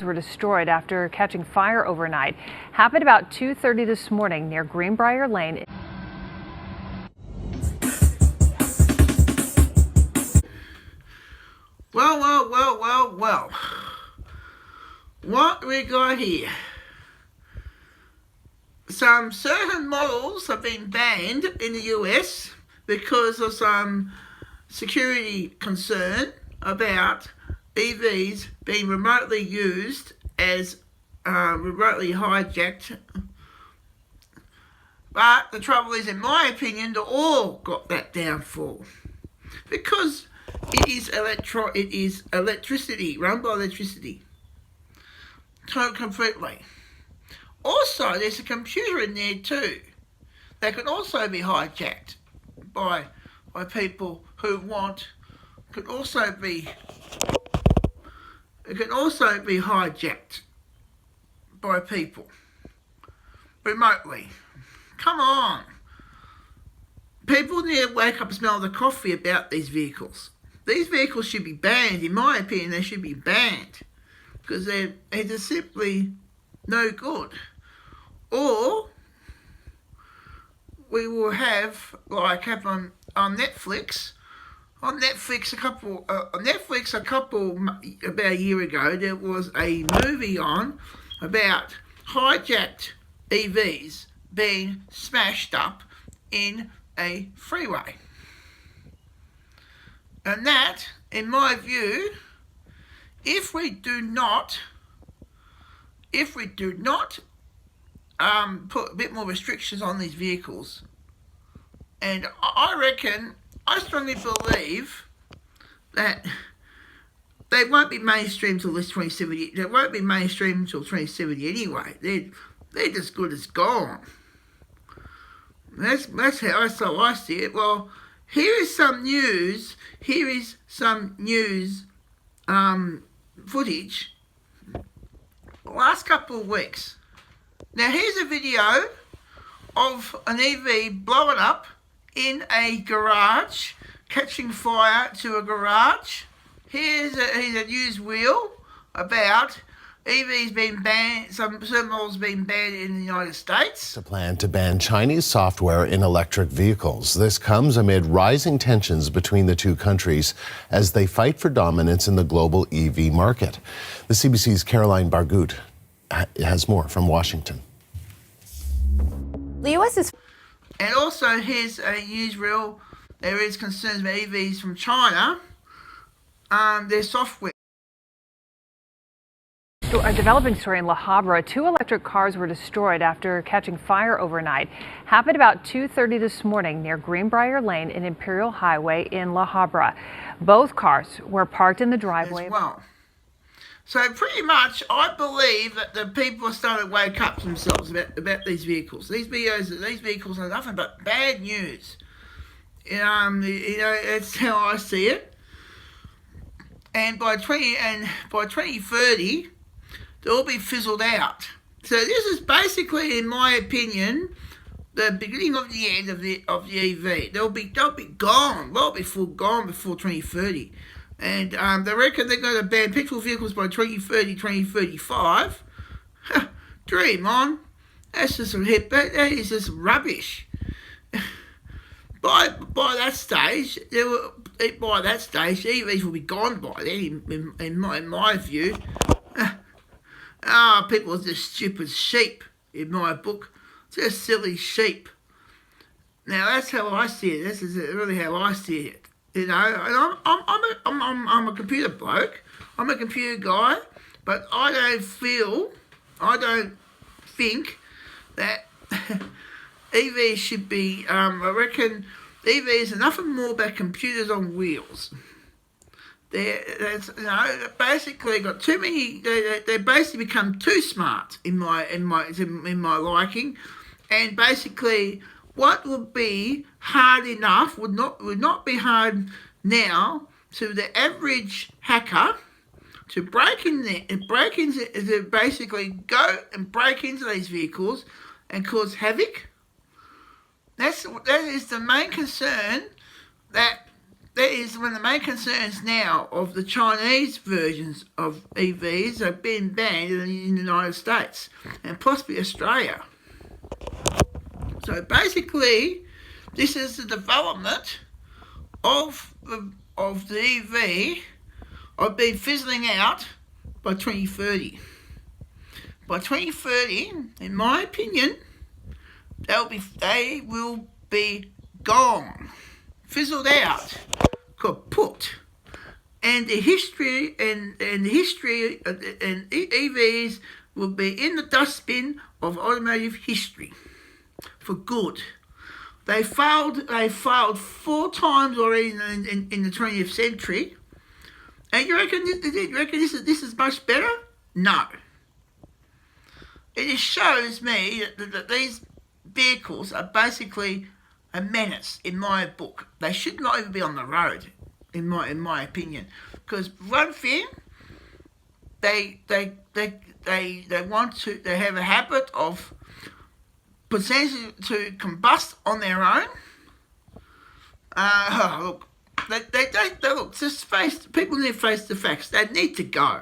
Were destroyed after catching fire overnight. Happened about 2:30 this morning near Greenbrier Lane. Well. What we got here? Some certain models have been banned in the US because of some security concern about EVs being remotely used as remotely hijacked. But the trouble is, in my opinion, they all got that downfall because it is electricity, run by electricity, completely. Also, there's a computer in there too that can also be hijacked by people who want. It can also be hijacked by people remotely. Come on. People need to wake up and smell the coffee about these vehicles. These vehicles should be banned. In my opinion, they should be banned because they're just simply no good. Or we will have, like happened on Netflix. On Netflix about a year ago, there was a movie on about hijacked EVs being smashed up in a freeway. And that, in my view, if we do not put a bit more restrictions on these vehicles, and I strongly believe that they won't be mainstream till this 2070. They won't be mainstream until 2070 anyway. They're just good as gone. That's how I see it. Well, here is some news. Here is some news footage the last couple of weeks. Now here's a video of an EV blowing up in a garage, catching fire to a garage. Here's a news wheel about EVs being banned, some models being banned in the United States. A plan to ban Chinese software in electric vehicles. This comes amid rising tensions between the two countries as they fight for dominance in the global EV market. The CBC's Caroline Bargut has more from Washington. The U.S. is... And also here's a newsreel. There is concerns about EVs from China, their software. A developing story in La Habra. 2 electric cars were destroyed after catching fire overnight. Happened about 2:30 this morning near Greenbrier Lane and Imperial Highway in La Habra. Both cars were parked in the driveway. As well. So pretty much, I believe that the people are starting to wake up themselves about these vehicles. These vehicles are nothing but bad news. That's how I see it. And by 2030. They'll be fizzled out. So this is basically, in my opinion, the beginning of the end of the EV. They'll be gone. They'll be full gone before 2030. And they reckon they're going to ban petrol vehicles by 2030, 2035. Dream on. That's just that is just rubbish. By that stage, EVs will be gone by then. In my view. People are just stupid sheep, in my book. Just silly sheep. Now, that's how I see it. This is really how I see it. And I'm a computer bloke. I'm a computer guy. But I don't think that EVs should be, I reckon EVs are nothing more about computers on wheels. Basically got too many. They basically become too smart in my liking, and basically what would be hard enough would not be hard now to the average hacker to break basically go and break into these vehicles and cause havoc. That is the main concern that that is one of the main concerns now of the Chinese versions of EVs are being banned in the United States and possibly Australia. So basically, this is the development of the EV of being fizzling out by 2030. By 2030, in my opinion, they will be gone, fizzled out, kaput. And the history and EVs will be in the dustbin of automotive history for good. They failed 4 times already in the 20th century. And you reckon this is much better? No. It just shows me that these vehicles are basically a menace in my book. They should not even be on the road, in my opinion. Because one thing, they have a habit of potentially to combust on their own. Look, people need to face the facts. They need to go.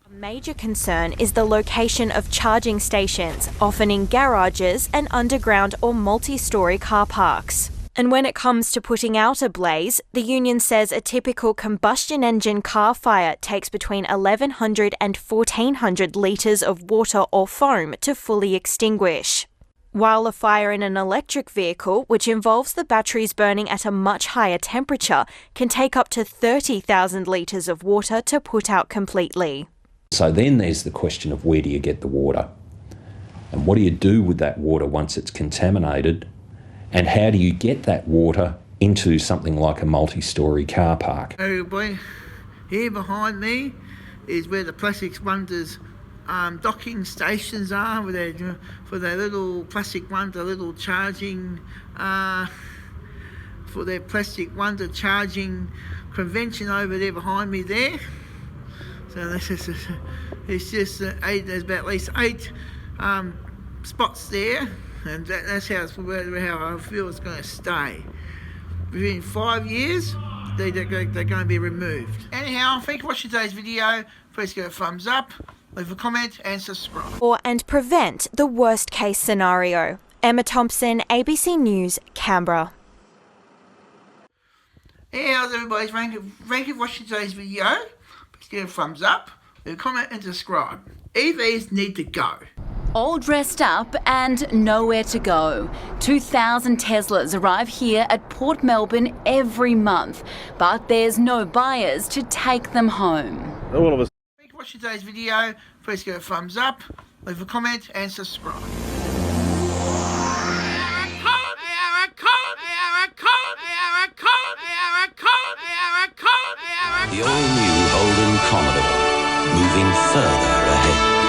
A major concern is the location of charging stations, often in garages and underground or multi-storey car parks. And when it comes to putting out a blaze, the union says a typical combustion engine car fire takes between 1,100 and 1,400 litres of water or foam to fully extinguish. While a fire in an electric vehicle, which involves the batteries burning at a much higher temperature, can take up to 30,000 litres of water to put out completely. So then there's the question of where do you get the water? And what do you do with that water once it's contaminated? And how do you get that water into something like a multi-storey car park? Hey boy, here behind me is where the Plastics Wonders docking stations are, for their little Plastic Wonder little charging, for their Plastic Wonder charging convention over there behind me there. So there's about at least 8 spots there, and that's how I feel it's going to stay. Within 5 years, they're going to be removed. Anyhow, thank you for watching today's video. Please give it a thumbs up, leave a comment and subscribe. And prevent the worst case scenario. Emma Thompson, ABC News, Canberra. Hey, how's everybody? Thank you for watching today's video. Please give it a thumbs up, leave a comment and subscribe. EVs need to go. All dressed up and nowhere to go. 2,000 Teslas arrive here at Port Melbourne every month, but there's no buyers to take them home. All of us. Thank you for watching today's video. Please give it a thumbs up, leave a comment and subscribe. The all-new Holden Commodore, moving further ahead.